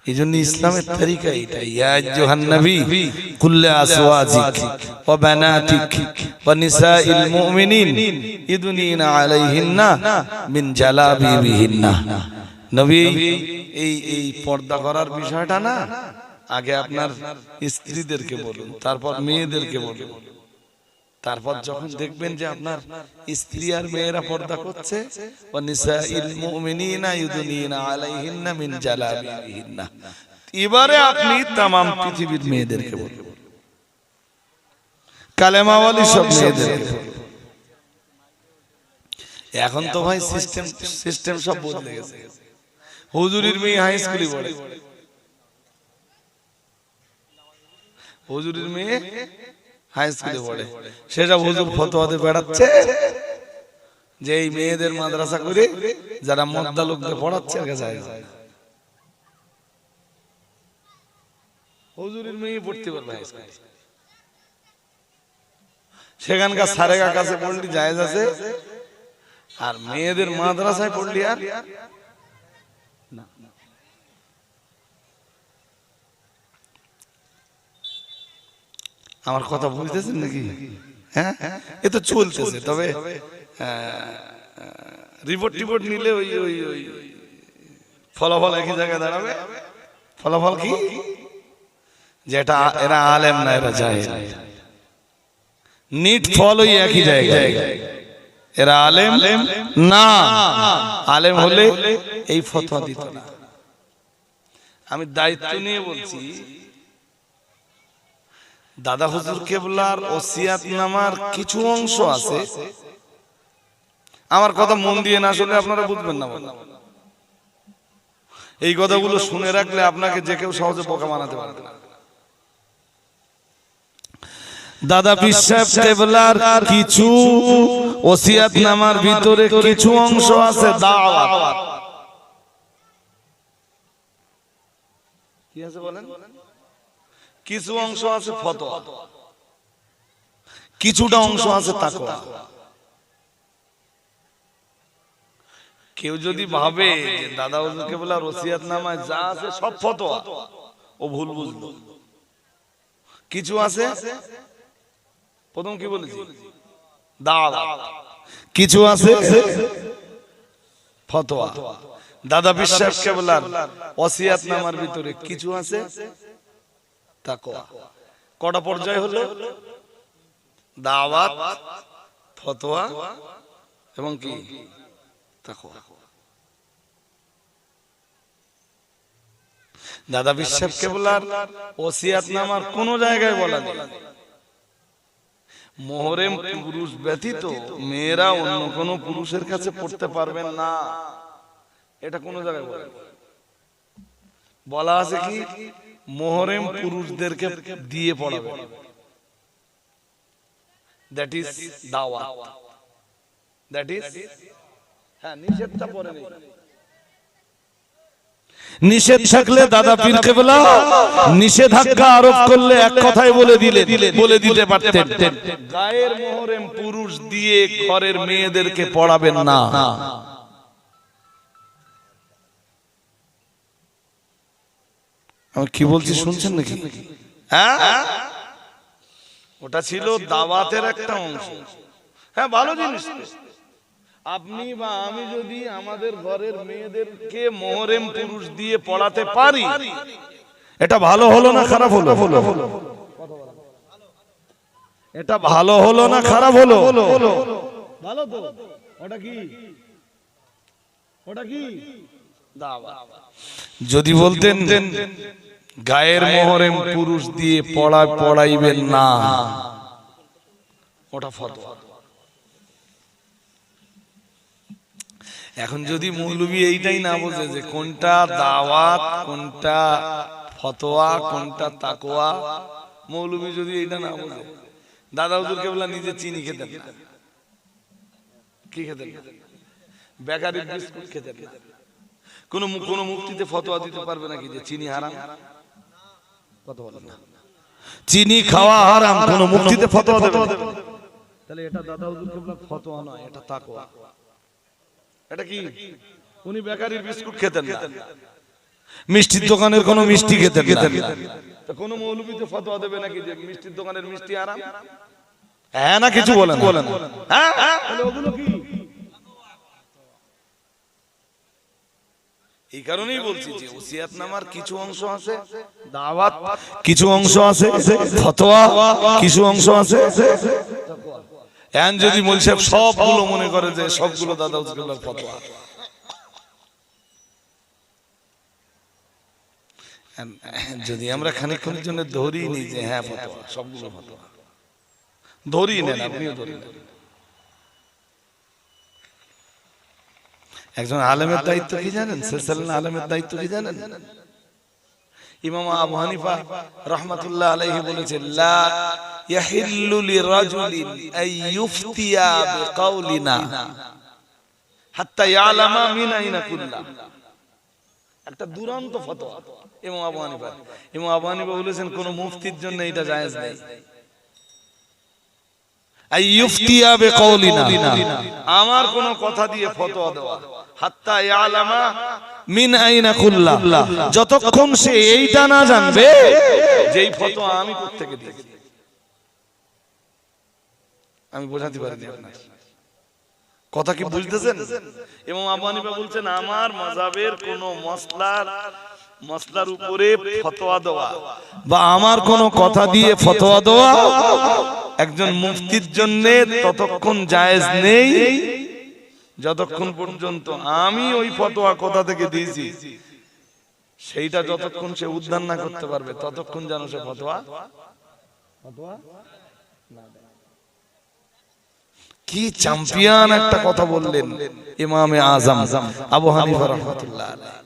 এই জন্য ইসলামের তরিকা এটা, ইয়া আইয়ুহান নবী কুল লিআজওয়াজিক ওয়া বানাতিক ওয়া নিসাইল মুমিনিন ইদনিনা আলাইহিন্না মিন জালাবিবিহিন্না। নবী এই পর্দা করার বিষয়টা না, আগে আপনার স্ত্রীদেরকে বলুন, তারপর মেয়েদেরকে বলুন, তারপর যখন দেখবেন যে আপনার স্ত্রী আর মেয়েরা পর্দা করছে, ওয়া নিসাইল মুমিনিনা ইউদনিনা আলাইহিন্না মিন জালাবিবিহিন্না, এবারে আপনি तमाम পৃথিবীর মেয়েদেরকে বলুন, কালেমাওয়ালি সব মেয়েদেরকে। এখন তো ভাই সিস্টেম সব বদলে গেছে। হুজুরির মেয়ে হাই স্কুলে পড়ে, হুজুরির মেয়ে হাই স্কুলে পড়ে, সেটা হুজুর ফতোয়াতে বেড়াচ্ছে যে এই মেয়েদের মাদ্রাসা করে যারা মদ্দা লোকদের পড়াচ্ছে আগে যায়। হুজুরের মেয়ে পড়তে পারবে হাই স্কুলে, সেখানকার সারেগা কাছে পড়লি জায়েজ আছে, আর মেয়েদের মাদ্রাসায় পড়লি আর না। আমার কথা বুঝতেছেন নাকি? হ্যাঁ, এ তো চলতেছে, তবে রিপোর্ট নিলে ওই ওই ওই ফলাফল একই জায়গায় দাঁড়াবে। ফলাফল কি? যেটা এরা আলেম না, এরা জাহেল। নিট ফল ওই একই জায়গায়, এরা আলেম না। আলেম হলে এই ফতোয়া দিত না। আমি দায়িত্ব নিয়ে বলছি, দাদা হুজুর কেবলার ওসিয়াতনামার কিছু অংশ আছে, আমার কথা মন দিয়ে না শুনলে আপনারা বুঝবেন না। এই কথাগুলো শুনে রাখলে আপনাকে যে কেউ সহজে বোকা বানাতে পারবে না। দাদা পীর সাহেব কেবলার কিছু ওসিয়াতনামার ভিতরে কিছু অংশ আছে দাওয়াত। কি আছে বলেন? কিছু অংশ আছে ফতোয়া, কিছুটা অংশ আছে তাকওয়া। কেউ যদি ভাবে যে দাদা হুজুর কেবলার ওসিয়াতনামায় যা আছে সব ফতোয়া, ও ভুল বুঝলো। কিছু আছে, প্রথম কি বলেছি, দাওয়াত। কিছু আছে ফতোয়া। দাদা পীর সাহেব কেবলার ওসিয়াতনামার ভিতরে কিছু আছে তাকওয়া। কটা পর্যায় হলো? দাওয়াত, ফতোয়া এবং কি তাকওয়া। দাদা পীর সাহেব কেবলার ওসিয়াতনামার কোন জায়গায় বলা নেই মুহররম পুরুষ ব্যতীত মেয়েরা অন্য কোন পুরুষের কাছে পড়তে পারবেন না, এটা কোন জায়গায় বলা আছে? কি মুহররম পুরুষদেরকে দিয়ে পড়াবে, দ্যাট ইজ দাওয়াত, দ্যাট ইজ। হ্যাঁ, নিষেধটা পড়ে নেই। নিষেধ থাকলে দাদা পীর কেবলা নিষেধাজ্ঞা আরোপ করলে এক কথাই বলে দিতে পারতেন, গায়ের মুহররম পুরুষ দিয়ে ঘরের মেয়েদেরকে পড়াবেন না। আমি কি বলছি শুনছেন নাকি? হ্যাঁ, ওটা ছিল দাওয়াতের একটা অংশ। হ্যাঁ, ভালো জিনিস। আপনি বা আমি যদি আমাদের ঘরের মেয়েদেরকে মুহররম পুরুষ দিয়ে পড়াতে পারি, এটা ভালো হলো না খারাপ হলো? এটা ভালো হলো না খারাপ হলো? ভালো তো। ওটা কি দাওয়াত। যদি বলতেন গায়ের মুহররম পুরুষ দিয়ে পড়াইবেন না, ওটা ফতোয়া। এখন যদি মৌলবি এইটাই না বোঝে যে কোনটা দাওয়াত, কোনটা ফতোয়া, কোনটা তাকওয়া, মৌলবি যদি এইটা না বোঝে, দাদা হুজুর কেবলা নিজে চিনি খেতেন না। কি খেতেন? বেকারি বিস্কুট খেতেন না। কোন মুফতিতে ফতোয়া দিতে পারবে নাকি যে চিনি হারাম? কথা বলেন না, চিনি খাওয়া হারাম, কোন মুফতিতে ফতোয়া দেবে? তাহলে এটা দাদা হুজুর কেবলা ফতোয়া নয়, এটা তাকওয়া। এটা কি? উনি বেকারির বিস্কুট খেতেন না, মিষ্টির দোকানের কোনো মিষ্টি খেতে না, তো কোনো মৌলবী তো ফতোয়া দেবে নাকি যে মিষ্টির দোকানের মিষ্টি আরাম? হ্যাঁ না কিছু বলেন, হ্যাঁ ওগুলো কি? এই কারণেই বলছি যে ওসিয়াতনামার কিছু অংশ আছে দাওয়াত, কিছু অংশ আছে ফতোয়া, কিছু অংশ আছে এখন যদি মৌলভী সাহেব সবগুলো মনে করে যে সবগুলো দাদা হুজুরের ফতোয়া, যদি আমরা খানিকক্ষণের জন্য ধরি নি যে হ্যাঁ ফতোয়া, সবগুলো ফতোয়া ধরি নেন, আপনিও ধরি নেন। একজন আলেমের দায়িত্ব কি জানেন? সিলসিলা আলেমের দায়িত্ব কি জানেন? ইমাম আবু হানিফা রাহমাতুল্লাহ আলাইহি বলেছেন, লা ইয়াহিল্লু লিরাজুলিন আন ইফতিয়া বিকাউলিনা হাত্তা ইয়ালামা মিন আইনা কুল্লা। একটা দুরন্ত ফতোয়া ইমাম আবু হানিফা। ইমাম আবু হানিফা বলেছেন কোন মুফতির জন্য এটা জায়েজ নেই। আন ইফতিয়া বিকাউলিনা, আমার কোন কথা দিয়ে ফতোয়া দেওয়া, হাত্তা ইয়ালামা মিন আইনা কুল্লা, যতক্ষণ সে এইটা না জানবে যেই ফতোয়া আমি কোত্থেকে দিয়েছি। আমি বোঝাতে পারিনি আপনার কথা, কি বুঝতেছেন? এবং আবু হানিফা বলছেন আমার মাযহাবের কোন মসলার উপরে ফতোয়া দেওয়া বা আমার কোন কথা দিয়ে ফতোয়া দেওয়া একজন মুফতির জন্য ততক্ষণ জায়েজ নেই যতক্ষণ পর্যন্ত আমি ওই ফতোয়া কোথা থেকে দিয়েছি সেইটা যতক্ষণ সে উদ্ধার না করতে পারবে ততক্ষণ যেন সে ফতোয়া না দেয়। কি চ্যাম্পিয়ন একটা কথা বললেন ইমামে আজম আবু হানিফা রাহমাতুল্লাহ আলাইহি।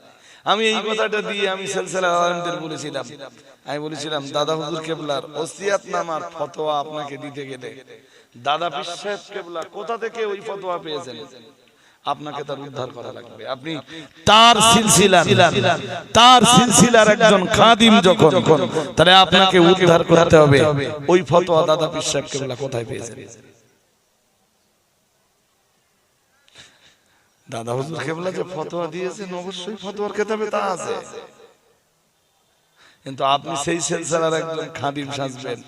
আমি এই কথাটা দিয়ে আমি সিলসিলা আলেমদের বলেছিলাম, আমি বলেছিলাম দাদা হুজুর কেবলার ওসিয়াতনামার ফতোয়া আপনাকে দিতে গেলে দাদা পীর সাহেব কেবলা কোথা থেকে ওই ফতোয়া পেয়েছেন আপনাকে তার উদ্ধার করা লাগবে। আপনি তার সিলসিলার একজন খাদিম যখন, তাহলে আপনাকে উদ্ধার করতে হবে ওই ফতোয়া দাদা পীর সাহেব কেবলা কোথায় পেয়েছেন। দাদা হুজুর কেবলা যে ফতোয়া দিয়েছেন অবশ্যই ফতোয়ার কিতাবে তা আছে, কিন্তু আপনি সেই সিলসিলার একজন খাদিম সাজবেন,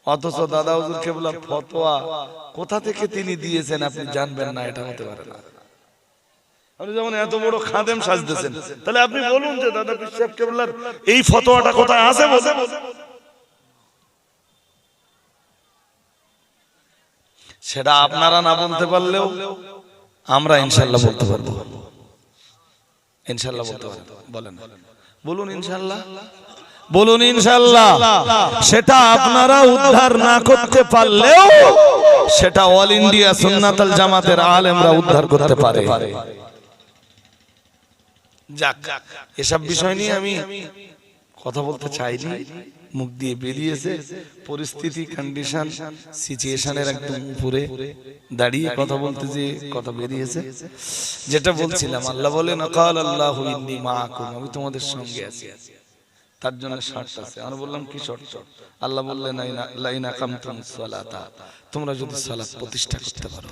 অথচ দাদা হুজুর কেবলার ফতোয়া কোথা থেকে তিনি দিয়েছেন আপনি জানবেন না, এটা হতে পারে না। আপনি যেমন এত বড় খাদেম সাজতেছেন, তাহলে আপনি বলুন যে দাদা পীর সাহেব কেবলার এই ফতোয়াটা কোথায় আছে বলতে। সেটা আপনারা না বলতে পারলেও আমরা ইনশাআল্লাহ বলতে পারবো, ইনশাআল্লাহ বলতে পারবো। বলেন, বলুন ইনশাআল্লাহ, বলুন ইনশাআল্লাহ। সেটা আপনারা উদ্ধার না করতে পারলেও সেটা অল ইন্ডিয়া সুন্নাতুল জামাতের আলেমরা উদ্ধার করতে পারে। যাক, এসব বিষয় নিয়ে আমি কথা বলতে চাইনি, মুখ দিয়ে বেরিয়েছে। পরিস্থিতি, কন্ডিশন, সিচুয়েশনের একদম উপরে দাঁড়িয়ে কথা বলতে যে কথা বেরিয়েছে। যেটা বলছিলাম, আল্লাহ বলেন কাল আল্লাহু ইন্নী মাআকুম, আমি তোমাদের সঙ্গে আছি। তার জন্য শর্ত আছে। আমি বললাম কি শর্ত? আল্লাহ বললেন লাইন আকামতুমুস সালাতা, তোমরা যদি সালাত প্রতিষ্ঠা করতে পারো।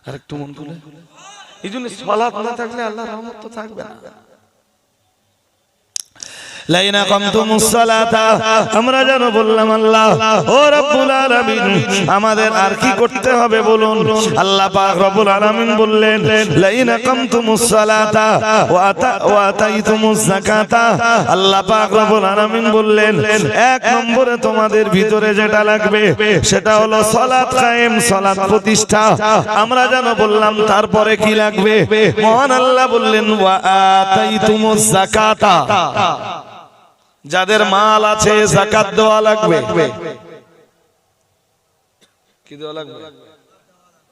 আর একটু মন খুলে, এই জন্য সালাত না থাকলে আল্লাহর রহমত তো থাকবে না। লাইনা কামতুমুস সালাতা, আমরা যেন বললাম আল্লাহ ও রব্বুল আলামিন আমাদের আর কি করতে হবে বলুন। আল্লাহ পাক রব্বুল আলামিন বললেন লাইনা কামতুমুস সালাতা ওয়া আতাইতুমুজ যাকাতা। আল্লাহ পাক রব্বুল আলামিন বললেন এক নম্বরে তোমাদের ভিতরে যেটা লাগবে সেটা হলো সালাত কায়েম, সালাত প্রতিষ্ঠা। আমরা যেন বললাম তারপরে কি লাগবে? মহান আল্লাহ বললেন ওয়া আতাইতুমুজ যাকাতা, যাদের মাল আছে যাকাত দেওয়া লাগবে। কি দেওয়া লাগবে?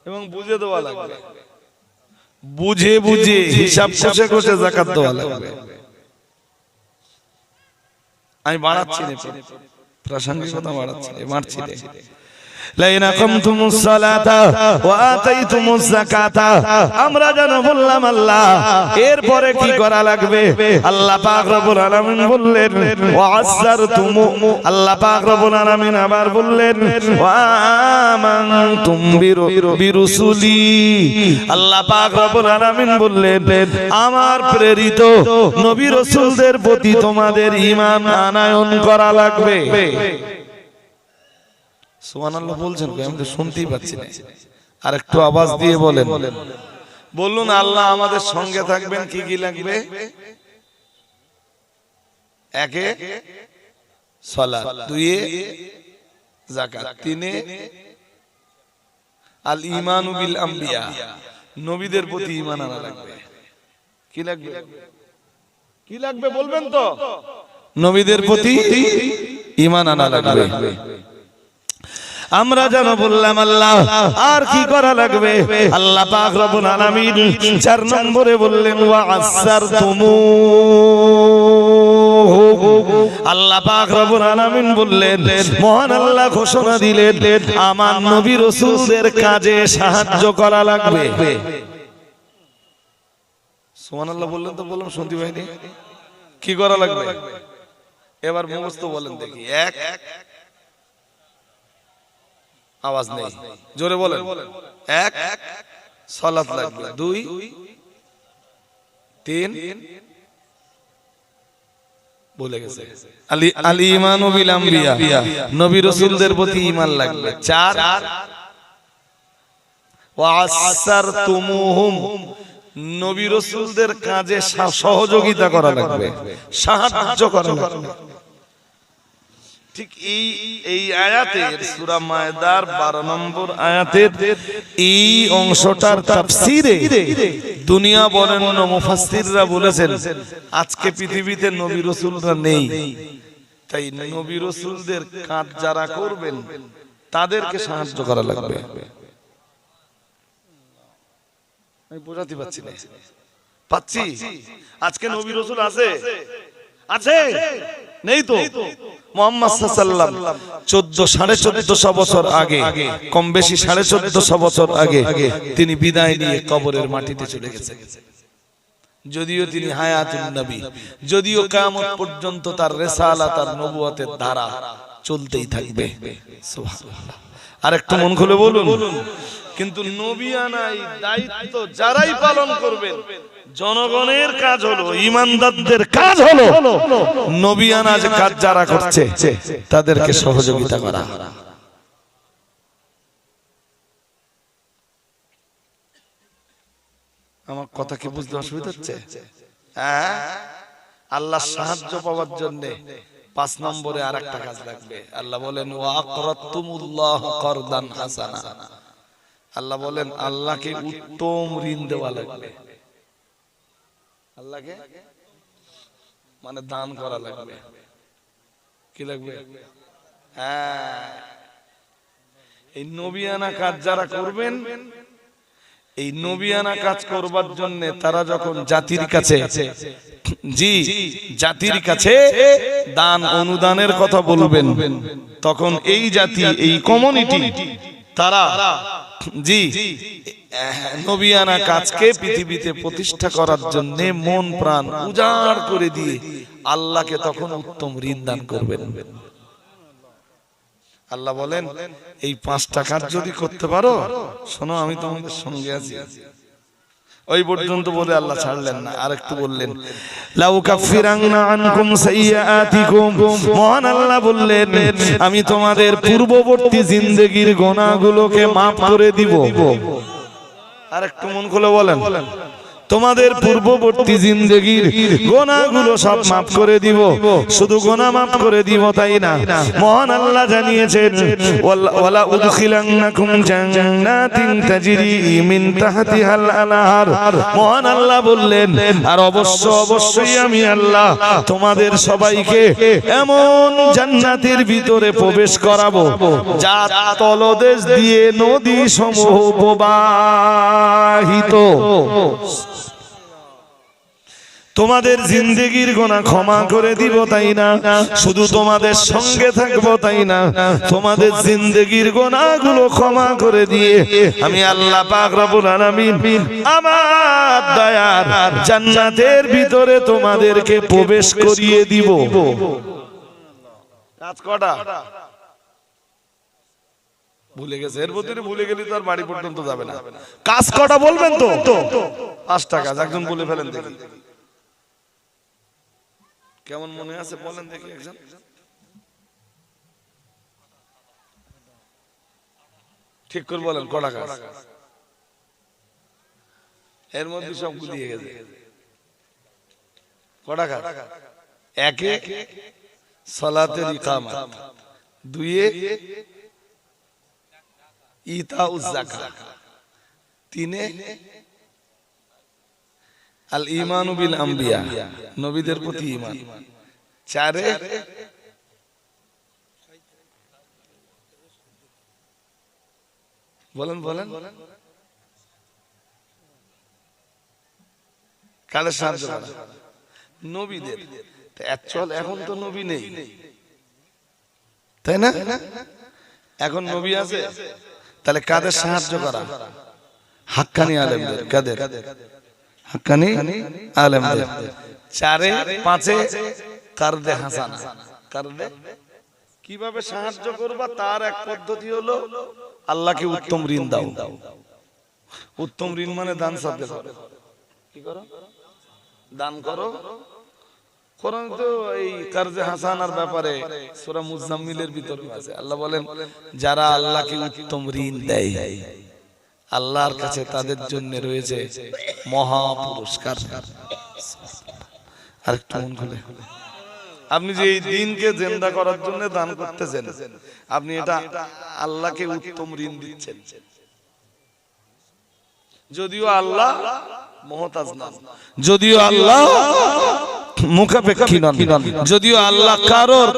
এবং বুঝে দেওয়া লাগবে, বুঝে বুঝে হিসাব কষে কষে যাকাত দেওয়া লাগবে। আমি বাড়াচ্ছি না, প্রাসঙ্গিকতা বাড়াচ্ছি, মারছি না। লাইন আকামতুমুস সালাতা ওয়া আতাইতুমুজ যাকাতা, আমরা যেন বললাম আল্লাহ এরপরে কি করা লাগবে? আল্লাহ পাক রব্বুল আলামিন বললেন ওয়া আযযারতুম, আল্লাহ পাক রব্বুল আলামিন আবার বললেন ওয়া আমানতুম বিরুসুলি, আল্লাহ পাক রব্বুল আলামিন বললেন আমার প্রেরিত নবী রাসূলদের প্রতি তোমাদের ঈমান আনয়ন করা লাগবে। সুবহানাল্লাহ বলছেন, আমি তো শুনতেই পাচ্ছি না, আর একটু আওয়াজ দিয়ে বলেন। বলুন আল্লাহ আমাদের সঙ্গে থাকবেন, কি কি লাগবে? একে সালাত, দুইয়ে যাকাত, তিনে আল ঈমানু বিল আম্বিয়া, নবীদের প্রতি ঈমান আনা লাগবে। কি লাগবে? কি লাগবে বলবেন তো? নবীদের প্রতি ঈমান আনা লাগবে। আমরা যেন বললাম আল্লাহ আর কি করা লাগবে? আল্লাহ পাক রব্বুল আলামিন 4 নম্বরে বললেন ওয়া আসারতুমু, আল্লাহ পাক রব্বুল আলামিন বললেন, মহান আল্লাহ ঘোষণা দিলেন আমার নবী রাসূলদের কাজে সাহায্য করা লাগবে। সুবহানাল্লাহ বললেন তো, বললাম শুনতে পাইনি। কি করা লাগবে? এবার মুখস্থ বলেন দেখি। এক, আওয়াজ নেই, জোরে বলেন। এক, সালাত লাগবে। 2, 3, বলে গেছে আল ঈমানু বিল আম্বিয়া, নবী রাসূলদের প্রতি ঈমান লাগবে। 4, ওয়া আসারতুমুহুম, নবী রাসূলদের কাজে সহযোগিতা করা লাগবে, সাহায্য করা লাগবে। ঠিক এই আয়াতের সূরা মায়েদার 12 নম্বর আয়াতের এই অংশটার তাফসীরে দুনিয়া বরেণ্য মুফাসসিররা বলেছেন আজকে পৃথিবীতে নবী রাসূলরা নেই, তাই নবী রাসূলদের কাজ যারা করবেন তাদেরকে সাহায্য করা লাগবে। আমি বোঝাতে পারছি না, পাচ্ছি? আজকে নবী রাসূল আছে? আছে? নেই তো। মুহাম্মদ সাল্লাল্লাহু আলাইহি ওয়াসাল্লাম 1450 বছর আগে, কম বেশি 1450 বছর আগে তিনি বিদায় নিয়ে কবরের মাটিতে চলে গেছেন। যদিও তিনি হায়াতুন নবী, যদিও কিয়ামত পর্যন্ত তার রিসালাত, তার নবুয়তের ধারা চলতেই থাকবে। সুবহানাল্লাহ। আর একটু মন খুলে বলুন। কিন্তু নবিয়ানাই দায়িত্ব যারাই পালন করবেন, জনগণের কাজ হলো, ঈমানদারদের কাজ হলো নবিয়ানা যে কাজ যারা করছে তাদেরকে সহযোগিতা করা। আমার কথা কি বুঝতে অসুবিধা হচ্ছে? হ্যাঁ, আল্লাহর সাহায্য পাওয়ার জন্য 5 নম্বরে আরেকটা কাজ লাগবে। আল্লাহ বলেন ওয়া আকরাতুমুল্লাহ করদান হাসানা, আল্লাহ বলেন আল্লাহকে উত্তম ঋণ দেওয়া লাগবে। আল্লাহকে মানে দান করা লাগবে। কি লাগবে? হ্যাঁ, এই নবিয়ানা কাজ যারা করবেন, এই নবিয়ানা কাজ করবার জন্য তারা যখন জাতির কাছে, জাতির কাছে দান অনুদানের কথা বলবেন, তখন এই জাতি, এই কমিউনিটি তারা নবিয়ানা কাজকে পৃথিবীতে প্রতিষ্ঠা করার জন্য মন প্রাণ উজাড় করে দিয়ে আল্লাহকে তখন উত্তম ঋণ দান করবেন। আল্লাহ বলেন এই 5টা কাজ যদি করতে পারো, শোনো আমি তোমাদের সঙ্গে আছি। ওই পর্যন্ত বলে আল্লাহ ছাড়লেন না, আরেকটু বললেন লাউ কাফিরান্না আনকুম সাইয়্যাতিকুম, মহান আল্লাহ বললেন আমি তোমাদের পূর্ববর্তী জিন্দেগীর গুনাহগুলোকে maaf করে দিব। আরেকটু মন খুলে বলেন, তোমাদের পূর্ববর্তী জিন্দেগীর গুনাহগুলো সব maaf করে দিব। শুধু গুনাহ maaf করে দিব তাই না, মহান আল্লাহ জানিয়েছেন ওয়ালা উদখিলান্নাকুম জান্নাতিন তাজরি মিন তাহতিহাল আনহার, মহান আল্লাহ বললেন আর অবশ্যই আমি আল্লাহ তোমাদের সবাইকে এমন জান্নাতের ভিতরে প্রবেশ করাবো যার তলদেশ দিয়ে নদী সমূহ প্রবাহিত। তোমাদের জিন্দেগির গুনাহ ক্ষমা করে দিব তাই না, শুধু তোমাদের সঙ্গে থাকবো তাই না, তোমাদের জিন্দেগির গুনাহগুলো ক্ষমা করে দিয়ে আমি আল্লাহ পাক রব্বুল আলামিন আমার দয়ার জান্নাতের ভিতরে তোমাদেরকে প্রবেশ করিয়ে দিব। কাজ কটা ভুলে গেছে, এর ভিতরে ভুলে গেলে তো আর বাড়ি পর্যন্ত যাবে না। কাজ কটা বলবেন তো? 5টা কাজ। একজন বলে ফেলেন দেখি, কেমন মনে আছে বলেন দেখি একজন। ঠিক করে বলেন কটা কাজ। এর মধ্যে সব গুলিয়ে গেছে। কটা কাজ? 1 সালাতের ইকামত, 2 ইতাউজ যাকাত, 3 আল ঈমানু বিল আম্বিয়া, নবীদের প্রতি ঈমান, 4 বলেন বলেন কাদের সাহায্য করা? নবীদের। অ্যাকচুয়াল এখন তো নবী নেই, তাই না? এখন নবী আছে, তাহলে কাদের সাহায্য করা? হাক্কানি আলেমদের। কাদের? হাক্কানি আলেমদের। 4 5 কারদে হাসানা। কারদে কিভাবে সাহায্য করবা তার এক পদ্ধতি হলো আল্লাহকে উত্তম ঋণ দাও। উত্তম ঋণ মানে দান সাদকা করো। কি করো? দান করো। কোরআন তো এই কারজে হাসানার ব্যাপারে সূরা মুজাম্মিলের ভিতরে আছে। আল্লাহ বলেন যারা আল্লাহকে উত্তম ঋণ দেয় আল্লাহর কাছে তাদের জন্য রয়েছে মহা পুরস্কার। আরেকটু মন খুলে, আপনি যে এই দিনকে জিন্দা করার জন্য দান করতেছেন, আপনি এটা আল্লাহকে উত্তম ঋণ দিচ্ছেন। যদিও আল্লাহ মুহতাজ নন, যদিও আল্লাহ মুখাপেক্ষী নন, যদিও আল্লাহ কারোর